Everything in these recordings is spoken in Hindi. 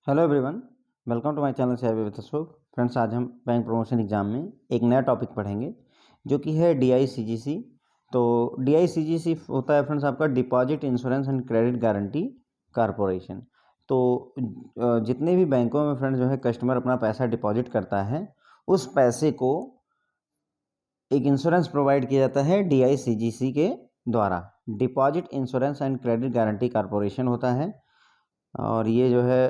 Hello everyone, welcome to my channel से विद अशोक। फ्रेंड्स, आज हम बैंक प्रमोशन एग्जाम में एक नया टॉपिक पढ़ेंगे जो कि है DICGC। तो DICGC होता है फ्रेंड्स आपका deposit insurance and credit guarantee corporation. तो जितने भी बैंकों में फ्रेंड्स जो है कस्टमर अपना पैसा डिपॉजिट करता है, उस पैसे को एक इंश्योरेंस प्रोवाइड किया जाता है DICGC के द्वारा। Deposit insurance and credit guarantee corporation होता है। और ये जो है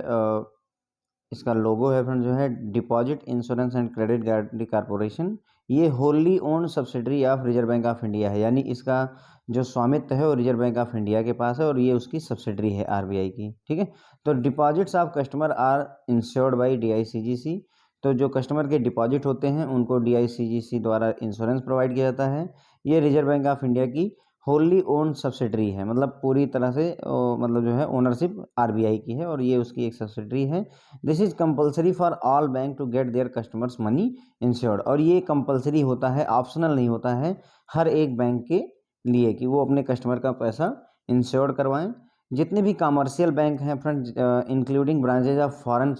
इसका लोगो है फ्रेंड जो है deposit insurance and credit guarantee corporation. ये wholly owned subsidiary of reserve bank of India है, यानी इसका जो स्वामित्व है वो रिजर्व बैंक ऑफ इंडिया के पास है और ये उसकी सब्सिडरी है RBI की। ठीक है, तो deposits of customer are insured by DICGC। तो जो कस्टमर के डिपॉजिट होते हैं उनको DICGC द्वारा इंश्योरेंस प्रोवाइड किया जाता है। ये रिजर्व बैंक ऑफ इंडिया की होली ओन्ड सब्सिडरी है, मतलब पूरी तरह से मतलब जो है ओनरशिप RBI की है और ये उसकी एक सब्सिडरी है। This is compulsory for all bank to get their customers money insured. और ये कंपलसरी होता है, ऑप्शनल नहीं होता है हर एक बैंक के लिए कि वो अपने कस्टमर का पैसा इंश्योर्ड करवाएं। जितने भी कमर्शियल बैंक हैं friend, including branches of foreign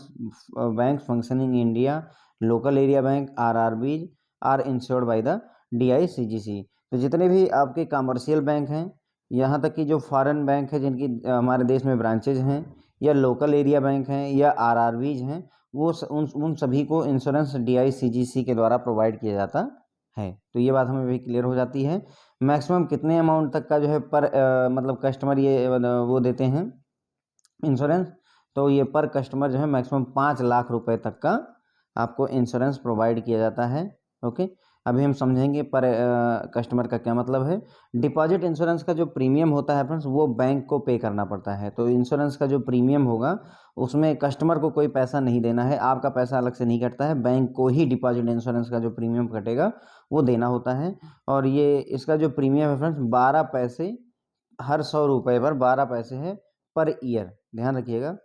bank functioning in India, local area bank RRBs are insured by the DICGC। तो जितने भी आपके कमर्शियल बैंक हैं, यहाँ तक कि जो फॉरेन बैंक है जिनकी हमारे देश में ब्रांचेज हैं, या लोकल एरिया बैंक हैं या RRBs हैं, वो उन सभी को इंश्योरेंस DICGC के द्वारा प्रोवाइड किया जाता है। तो ये बात हमें भी क्लियर हो जाती है। मैक्सिमम कितने अमाउंट तक का जो है पर मतलब कस्टमर ये वो देते हैं इंश्योरेंस, तो ये पर कस्टमर जो है मैक्सिमम 5 लाख रुपए तक का आपको इंश्योरेंस प्रोवाइड किया जाता है। ओके, अभी हम समझेंगे पर कस्टमर का क्या मतलब है। डिपॉजिट इंश्योरेंस का जो प्रीमियम होता है फ्रेंड्स वो बैंक को पे करना पड़ता है। तो इंश्योरेंस का जो प्रीमियम होगा उसमें कस्टमर को कोई पैसा नहीं देना है, आपका पैसा अलग से नहीं कटता है, बैंक को ही डिपॉजिट इंश्योरेंस का जो प्रीमियम कटेगा वो देना होता है। और ये इसका जो प्रीमियम है फ्रेंड्स 12 पैसे, हर 100 रुपये पर 12 पैसे है पर ईयर। ध्यान रखिएगा,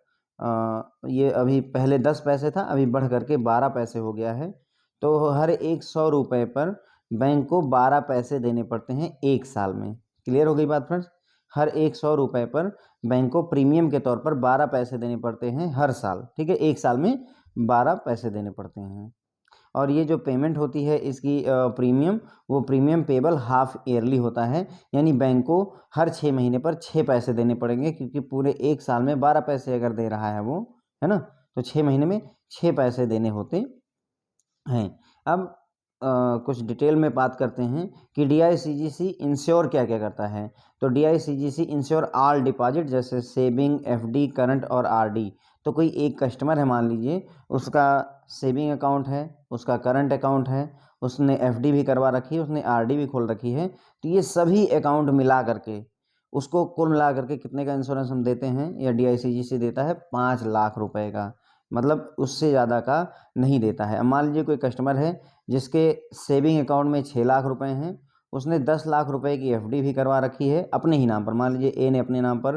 ये अभी पहले 10 पैसे था, अभी बढ़ करके 12 पैसे हो गया है। तो हर एक 100 रुपये पर बैंक को 12 पैसे देने पड़ते हैं एक साल में। क्लियर हो गई बात फ्रेंड्स? हर एक 100 रुपये पर बैंक को प्रीमियम के तौर पर 12 पैसे देने पड़ते हैं हर साल। ठीक है, एक साल में 12 पैसे देने पड़ते हैं। और ये जो पेमेंट होती है इसकी प्रीमियम, वो प्रीमियम पेबल हाफ ईयरली होता है, यानी बैंक को हर 6 महीने पर 6 पैसे देने पड़ेंगे, क्योंकि पूरे एक साल में 12 पैसे अगर दे रहा है वो, है ना, तो 6 महीने में 6 पैसे देने होते हैं। अब कुछ डिटेल में बात करते हैं कि DICGC इंश्योर क्या क्या करता है। तो DICGC इंश्योर ऑल डिपॉजिट, जैसे सेविंग, FD, करंट और RD। तो कोई एक कस्टमर है, मान लीजिए उसका सेविंग अकाउंट है, उसका करंट अकाउंट है, उसने FD भी करवा रखी है, उसने RD भी खोल रखी है। तो ये सभी अकाउंट मिला करके उसको कुल मिला करके कितने का इंश्योरेंस हम देते हैं, या DICGC देता है 5 लाख रुपए का, मतलब उससे ज़्यादा का नहीं देता है। अब मान लीजिए कोई कस्टमर है जिसके सेविंग अकाउंट में 6 लाख रुपए हैं, उसने 10 लाख रुपए की FD भी करवा रखी है अपने ही नाम पर। मान लीजिए A ने अपने नाम पर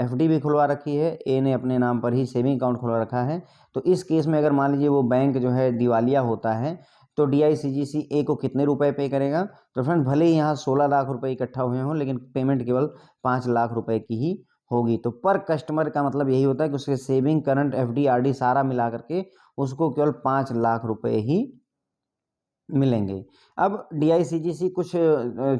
FD भी खुलवा रखी है, A ने अपने नाम पर ही सेविंग अकाउंट खुलवा रखा है। तो इस केस में अगर मान लीजिए वो बैंक जो है दिवालिया होता है, तो DICGC A को कितने रुपए पे करेगा? तो फ्रेंड, भले ही यहाँ 16 लाख रुपए इकट्ठा हुए हों, लेकिन पेमेंट केवल 5 लाख रुपए की ही होगी। तो पर कस्टमर का मतलब यही होता है कि उसके सेविंग, करंट, FD, RD सारा मिला करके उसको केवल 5 लाख रुपए ही मिलेंगे। अब DICGC कुछ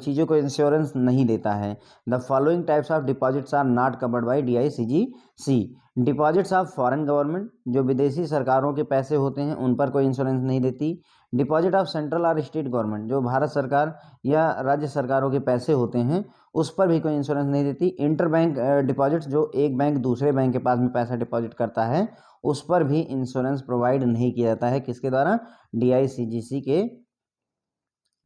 चीज़ों को इंश्योरेंस नहीं देता है। The following types of deposits are not covered by DICGC। Deposits of foreign government, जो विदेशी सरकारों के पैसे होते हैं उन पर कोई इंश्योरेंस नहीं देती। डिपॉजिट ऑफ सेंट्रल और स्टेट गवर्नमेंट, जो भारत सरकार या राज्य सरकारों के पैसे होते हैं उस पर भी कोई इंश्योरेंस नहीं देती। इंटर बैंक डिपॉजिट्स, जो एक बैंक दूसरे बैंक के पास में पैसा डिपॉजिट करता है, उस पर भी इंश्योरेंस प्रोवाइड नहीं किया जाता है। किसके द्वारा? DICGC के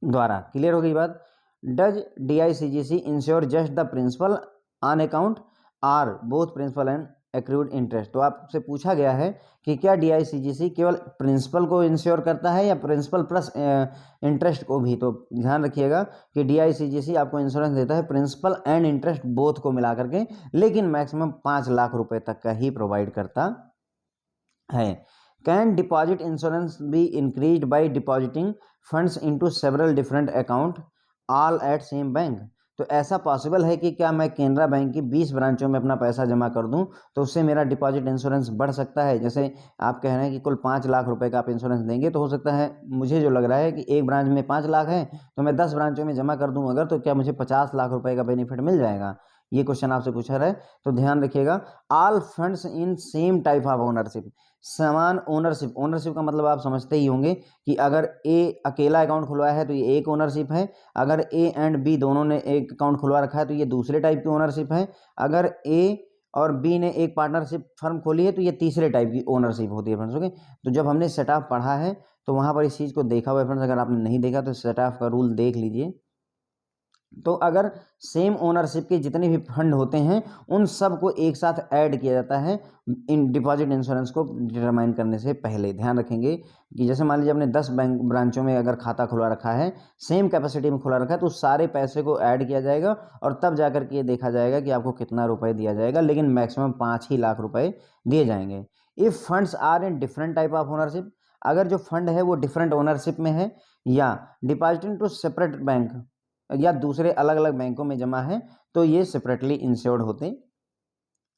द्वारा। क्लियर हो गई बात? Does DICGC insure just the principal on account are both principal and accrued interest? तो आपसे पूछा गया है कि क्या DICGC केवल प्रिंसिपल को इंश्योर करता है या प्रिंसिपल प्लस इंटरेस्ट को भी? तो ध्यान रखिएगा कि DICGC आपको इंश्योरेंस देता है प्रिंसिपल एंड इंटरेस्ट बोथ को मिला करके, लेकिन मैक्सिमम 5 लाख रुपए तक का ही प्रोवाइड करता है। Can deposit insurance be increase by depositing funds into several different account all at same bank? तो ऐसा पॉसिबल है कि क्या मैं केनरा बैंक की 20 ब्रांचों में अपना पैसा जमा कर दूं तो उससे मेरा डिपॉजिट इंश्योरेंस बढ़ सकता है? जैसे आप कह रहे हैं कि कुल 5 लाख रुपए का आप इंश्योरेंस देंगे, तो हो सकता है, मुझे जो लग रहा है कि एक ब्रांच में 5 लाख है तो मैं 10 ब्रांचों में जमा कर दूं अगर, तो क्या मुझे 50 लाख रुपए का बेनिफिट मिल जाएगा? ये क्वेश्चन आपसे पूछा रहा है, तो ध्यान रखिएगा। All funds in same type of ownership, समान ओनरशिप। ओनरशिप का मतलब आप समझते ही होंगे कि अगर ए अकेला अकाउंट खुलवाया है तो ये एक ओनरशिप है, अगर ए एंड बी दोनों ने एक अकाउंट खुलवा रखा है तो ये दूसरे टाइप की ओनरशिप है, अगर ए और बी ने एक पार्टनरशिप फर्म खोली है तो ये तीसरे टाइप की ओनरशिप होती है फ्रेंड्स। ओके, तो जब हमने सेट ऑफ पढ़ा है तो वहाँ पर इस चीज़ को देखा हुआ है फ्रेंड्स। अगर आपने नहीं देखा तो सेट ऑफ का रूल देख लीजिए। तो अगर सेम ओनरशिप के जितने भी फंड होते हैं उन सब को एक साथ ऐड किया जाता है इन डिपॉजिट इंश्योरेंस को डिटरमाइन करने से पहले। ध्यान रखेंगे कि जैसे मान लीजिए आपने 10 बैंक ब्रांचों में अगर खाता खुला रखा है, सेम कैपेसिटी में खुला रखा है, तो सारे पैसे को ऐड किया जाएगा और तब जाकर के ये देखा जाएगा कि आपको कितना रुपए दिया जाएगा, लेकिन मैक्सिमम 5 ही लाख रुपए दिए जाएंगे। If funds are in different type of ownership, अगर जो फंड है वो डिफरेंट ओनरशिप में है या डिपॉजिटिंग टू सेपरेट बैंक या दूसरे अलग अलग बैंकों में जमा है, तो ये सेपरेटली इंश्योर्ड होते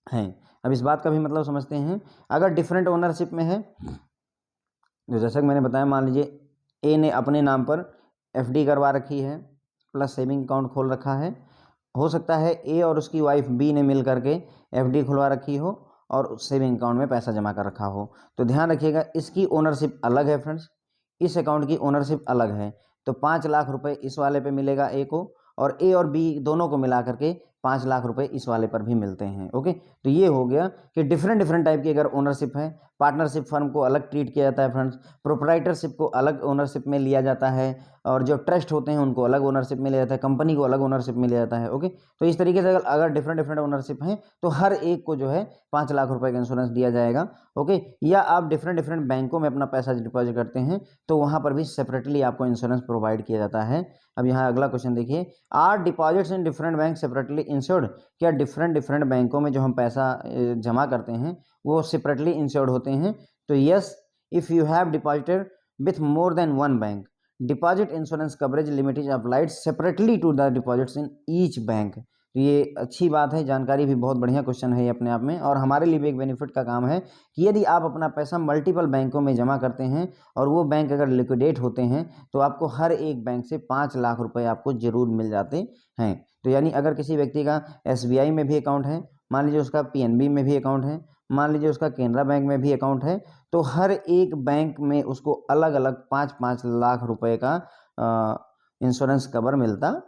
हैं। अब इस बात का भी मतलब समझते हैं। अगर डिफरेंट ओनरशिप में है, तो जैसा कि मैंने बताया, मान लीजिए ए ने अपने नाम पर एफडी करवा रखी है प्लस सेविंग अकाउंट खोल रखा है, हो सकता है ए और उसकी वाइफ बी ने मिल करके एफडी खुलवा रखी हो और सेविंग अकाउंट में पैसा जमा कर रखा हो। तो ध्यान रखिएगा, इसकी ओनरशिप अलग है फ्रेंड्स, इस अकाउंट की ओनरशिप अलग है। तो 5 लाख रुपए इस वाले पे मिलेगा ए को, और ए और बी दोनों को मिला करके 5 लाख रुपए इस वाले पर भी मिलते हैं। ओके, तो ये हो गया कि डिफरेंट डिफरेंट टाइप की अगर ओनरशिप है, पार्टनरशिप फर्म को अलग ट्रीट किया जाता है फ्रेंड्स, प्रोप्राइटरशिप को अलग ओनरशिप में लिया जाता है, और जो ट्रस्ट होते हैं उनको अलग ओनरशिप में लिया जाता है, कंपनी को अलग ओनरशिप में लिया जाता है। ओके, तो इस तरीके से अगर डिफरेंट डिफरेंट ओनरशिप हैं तो हर एक को जो है 5 लाख रुपए का इंश्योरेंस दिया जाएगा। ओके, या आप डिफरेंट डिफरेंट बैंकों में अपना पैसा डिपॉजिट करते हैं तो वहाँ पर भी सेपरेटली आपको इंश्योरेंस प्रोवाइड किया जाता है। अब यहाँ अगला क्वेश्चन देखिए, are deposits in different bank separately insured, क्या डिफरेंट डिफरेंट बैंकों में जो हम पैसा जमा करते हैं वो सेपरेटली इंश्योर्ड होते हैं? तो yes, if you have deposited with more than one bank, deposit insurance coverage limit is applied separately to the deposits in each bank. तो ये अच्छी बात है, जानकारी भी बहुत बढ़िया क्वेश्चन है ये अपने आप में, और हमारे लिए भी एक बेनिफिट का काम है कि यदि आप अपना पैसा मल्टीपल बैंकों में जमा करते हैं और वो बैंक अगर लिक्विडेट होते हैं तो आपको हर एक बैंक से 5 लाख रुपए आपको जरूर मिल जाते हैं। तो यानी अगर किसी व्यक्ति का SBI में भी अकाउंट है, मान लीजिए उसका PNB में भी अकाउंट है, मान लीजिए उसका केनरा बैंक में भी अकाउंट है, तो हर एक बैंक में उसको अलग अलग 5-5 लाख रुपए का इंश्योरेंस कवर मिलता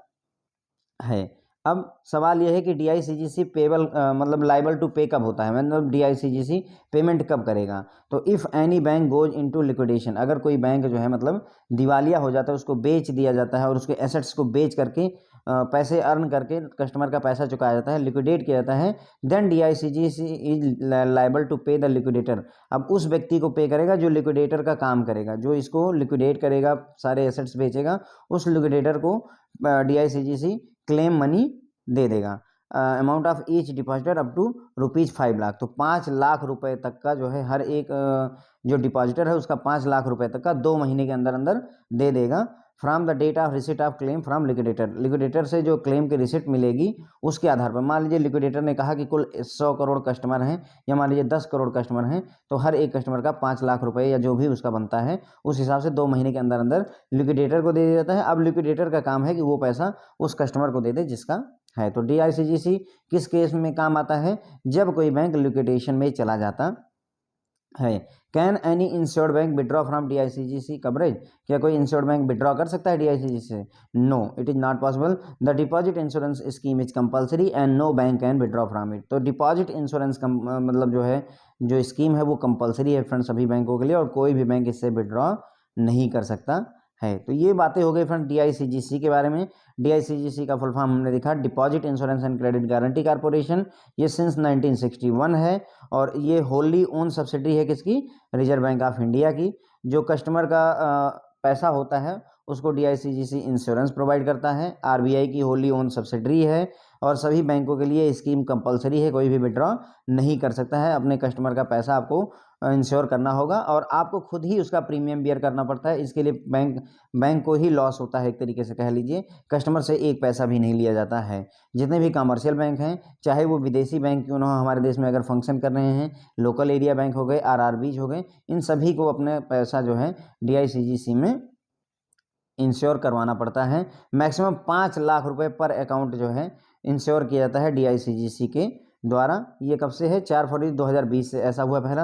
है। अब सवाल यह है कि DICGC पेबल मतलब लाइबल टू पे कब होता है, मतलब DICGC पेमेंट कब करेगा? तो if any bank goes into liquidation, अगर कोई बैंक जो है मतलब दिवालिया हो जाता है, उसको बेच दिया जाता है और उसके एसेट्स को बेच करके पैसे अर्न करके कस्टमर का पैसा चुकाया जाता है, लिक्विडेट किया जाता है, then DICGC is liable to pay the liquidator. अब उस व्यक्ति को पे करेगा जो लिक्विडेटर का काम करेगा, जो इसको लिक्विडेट करेगा, सारे एसेट्स बेचेगा, उस लिक्विडेटर को DICGC क्लेम मनी दे देगा। Amount of each depositor up to ₹5 lakh. तो 5 लाख रुपए तक का जो है हर एक जो डिपॉजिटर है उसका 5 लाख रुपए तक का 2 महीने के अंदर अंदर दे देगा, from the date of receipt of claim from liquidator. Liquidator से जो क्लेम की रिसिट मिलेगी उसके आधार पर, मान लीजिए लिक्विडेटर ने कहा कि कुल 100 करोड़ कस्टमर हैं या मान लीजिए 10 करोड़ कस्टमर हैं, तो हर एक कस्टमर का 5 लाख रुपए या जो भी उसका बनता है उस हिसाब से 2 महीने के अंदर अंदर लिक्विडेटर को दे दिया जाता है। अब लिक्विडेटर का काम है कि वो पैसा उस कस्टमर को दे दे जिसका है। तो DICGC किस केस में काम आता है? जब कोई बैंक लिक्विडेशन में चला जाता है। Can any insured bank withdraw from DICGC coverage, क्या कोई इंश्योर्ड बैंक विड्रॉ कर सकता है DICGC से? No, it is not possible. The deposit insurance scheme is compulsory and no bank can withdraw from it. तो डिपॉजिट इंश्योरेंस मतलब जो है, जो स्कीम है वो कंपलसरी है फ्रेंड सभी बैंकों के लिए, और कोई भी बैंक इससे विड्रॉ नहीं कर सकता है। तो ये बातें हो गई फ्रेंड DICGC के बारे में। DICGC का फुल फॉर्म हमने देखा, deposit insurance and credit guarantee corporation. ये सिंस 1961 है और ये होली ओन सब्सिडी है किसकी? रिजर्व बैंक ऑफ इंडिया की। जो कस्टमर का पैसा होता है उसको DICGC इंश्योरेंस प्रोवाइड करता है। RBI की होली ओन सब्सिडरी है और सभी बैंकों के लिए स्कीम कंपलसरी है, कोई भी विड्रॉ नहीं कर सकता है। अपने कस्टमर का पैसा आपको इंश्योर करना होगा और आपको खुद ही उसका प्रीमियम बियर करना पड़ता है। इसके लिए बैंक को ही लॉस होता है, एक तरीके से कह लीजिए। कस्टमर से एक पैसा भी नहीं लिया जाता है। जितने भी कमर्शियल बैंक हैं, चाहे वो विदेशी बैंक क्यों ना हो, हमारे देश में अगर फंक्शन कर रहे हैं, लोकल एरिया बैंक हो गए, आरआरबीज हो गए, इन सभी को अपने पैसा जो है डीआईसीजीसी में इंश्योर करवाना पड़ता है। मैक्सिमम 5 लाख रुपए पर अकाउंट जो है इंश्योर किया जाता है डीआईसीजीसी के द्वारा। ये कब से है? 4 फरवरी 2020 से ऐसा हुआ। पहला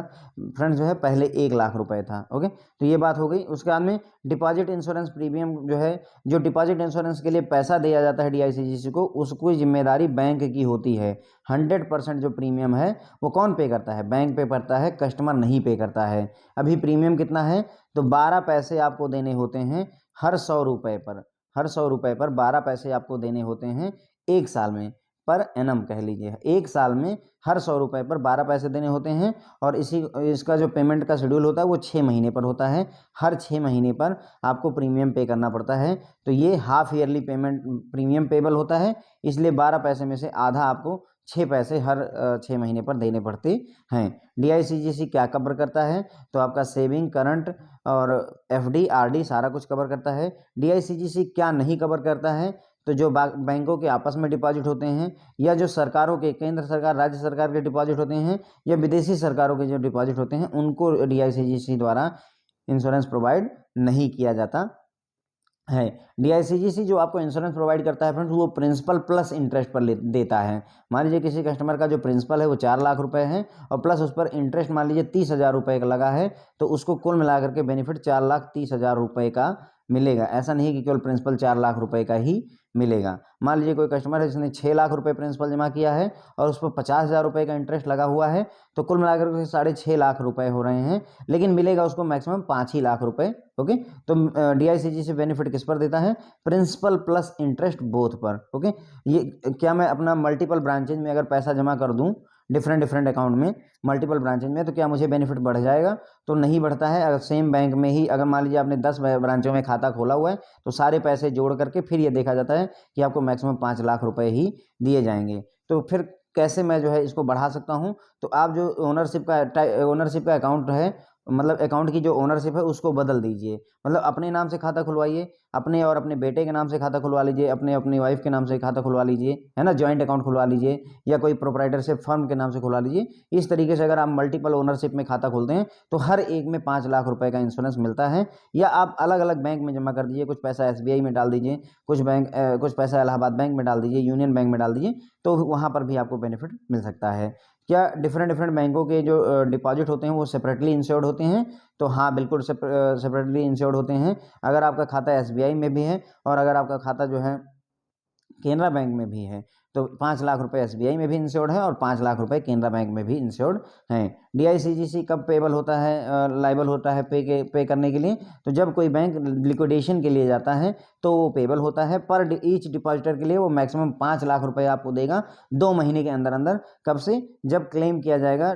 फ्रेंड्स जो है पहले 1 लाख रुपए था। ओके, तो ये बात हो गई। उसके बाद में डिपॉजिट इंश्योरेंस प्रीमियम जो है, जो डिपॉजिट इंश्योरेंस के लिए पैसा दिया जाता है डीआईसीजीसी को, उसकी जिम्मेदारी बैंक की होती है। 100% जो प्रीमियम है वो कौन पे करता है? बैंक पे करता है, कस्टमर नहीं पे करता है। अभी प्रीमियम कितना है? तो 12 पैसे आपको देने होते हैं हर 100 रुपये पर। हर 100 रुपये पर 12 पैसे आपको देने होते हैं 1 साल में, पर एनम कह लीजिए। 1 साल में हर 100 रुपये पर 12 पैसे देने होते हैं। और इसका जो पेमेंट का शेड्यूल होता है वो 6 महीने पर होता है। हर 6 महीने पर आपको प्रीमियम पे करना पड़ता है। तो ये half yearly payment premium payable होता है, इसलिए 12 पैसे में से आधा आपको 6 पैसे हर 6 महीने पर देने पड़ते हैं। डीआईसीजीसी क्या कवर करता है? तो आपका सेविंग, करंट और एफडी, आरडी सारा कुछ कवर करता है। डीआईसीजीसी क्या नहीं कवर करता है? तो जो बैंकों के आपस में डिपॉजिट होते हैं, या जो सरकारों के, केंद्र सरकार, राज्य सरकार के डिपॉजिट होते हैं, या विदेशी सरकारों के जो डिपॉजिट होते हैं, उनको डीआईसीजीसी द्वारा इंश्योरेंस प्रोवाइड नहीं किया जाता है। डीआईसीजीसी जो आपको इंश्योरेंस प्रोवाइड करता है फ्रेंड्स, वो प्रिंसिपल प्लस इंटरेस्ट पर देता है। मान लीजिए किसी कस्टमर का जो प्रिंसिपल है वो 4 लाख रुपए है और प्लस उस पर इंटरेस्ट मान लीजिए 30,000 रुपये का लगा है, तो उसको कुल मिलाकर के बेनिफिट 4,30,000 रुपये का मिलेगा। ऐसा नहीं कि केवल प्रिंसिपल 4 लाख रुपए का ही मिलेगा। मान लीजिए कोई कस्टमर है जिसने 6 लाख रुपए प्रिंसिपल जमा किया है और उस पर 50,000 रुपये का इंटरेस्ट लगा हुआ है, तो कुल मिलाकर के 6.5 लाख रुपए हो रहे हैं, लेकिन मिलेगा उसको मैक्सिमम 5 ही लाख रुपए। ओके, तो डीआईसीजीसी बेनिफिट किस पर देता है? प्रिंसिपल प्लस इंटरेस्ट बोथ पर। ओके, ये क्या मैं अपना मल्टीपल ब्रांचेज में अगर पैसा जमा कर दूं, डिफरेंट अकाउंट में, मल्टीपल ब्रांचेज में, तो क्या मुझे बेनिफिट बढ़ जाएगा? तो नहीं बढ़ता है। अगर सेम बैंक में ही, अगर मान लीजिए आपने 10 ब्रांचों में खाता खोला हुआ है, तो सारे पैसे जोड़ करके फिर ये देखा जाता है कि आपको मैक्सिमम 5 लाख रुपए ही दिए जाएंगे। तो फिर कैसे मैं जो है इसको बढ़ा सकता हूँ? तो आप जो ओनरशिप का अकाउंट है, मतलब अकाउंट की जो ओनरशिप है उसको बदल दीजिए। मतलब अपने नाम से खाता खुलवाइए, अपने और अपने बेटे के नाम से खाता खुलवा लीजिए, अपनी वाइफ के नाम से खाता खुलवा लीजिए, है ना, जॉइंट अकाउंट खुलवा लीजिए, या कोई प्रोप्राइटरशिप फर्म के नाम से खुलवा लीजिए। इस तरीके से अगर आप मल्टीपल ओनरशिप में खाता खोलते हैं तो हर एक में 5 लाख रुपए का इंश्योरेंस मिलता है। या आप अलग अलग बैंक में जमा कर दीजिए, कुछ पैसा एसबीआई में डाल दीजिए, कुछ पैसा इलाहाबाद बैंक में डाल दीजिए, यूनियन बैंक में डाल दीजिए, तो वहाँ पर भी आपको बेनिफिट मिल सकता है। क्या डिफरेंट बैंकों के जो डिपॉजिट होते हैं वो सेपरेटली इंश्योर्ड होते हैं? तो हाँ, बिल्कुल सेपरेटली इंश्योर्ड होते हैं। अगर आपका खाता एसबीआई में भी है और अगर आपका खाता जो है केनरा बैंक में भी है, तो 5 लाख रुपए एसबीआई में भी इंश्योर्ड है और 5 लाख रुपए केनरा बैंक में भी इंश्योर्ड हैं। डीआईसीजीसी कब पेबल होता है, लाइबल होता है पे करने के लिए? तो जब कोई बैंक लिक्विडेशन के लिए जाता है तो वो पेबल होता है। पर ईच डिपॉजिटर के लिए वो मैक्सिमम 5 लाख रुपए आपको देगा 2 महीने के अंदर अंदर। कब से? जब क्लेम किया जाएगा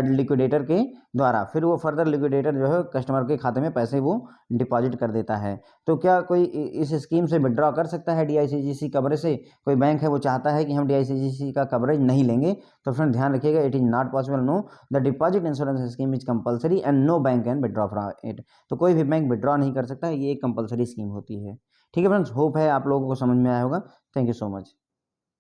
लिक्विडेटर के द्वारा, फिर वो फर्दर लिक्विडेटर जो है कस्टमर के खाते में पैसे वो डिपॉजिट कर देता है। तो क्या कोई इस स्कीम से विड्रॉ कर सकता है डीआईसीजीसी कवरेज से? कोई बैंक है वो चाहता है कि हम डीआईसीजीसी का कवरेज नहीं लेंगे, तो फ्रेंड ध्यान रखिएगा, it is not possible. No, the deposit insurance scheme is compulsory and no bank can withdraw from it. तो कोई भी बैंक विड्रॉ नहीं कर सकता है, ये एक कंपलसरी स्कीम होती है। ठीक है फ्रेंड्स, होप है आप लोगों को समझ में आया होगा। Thank you so much.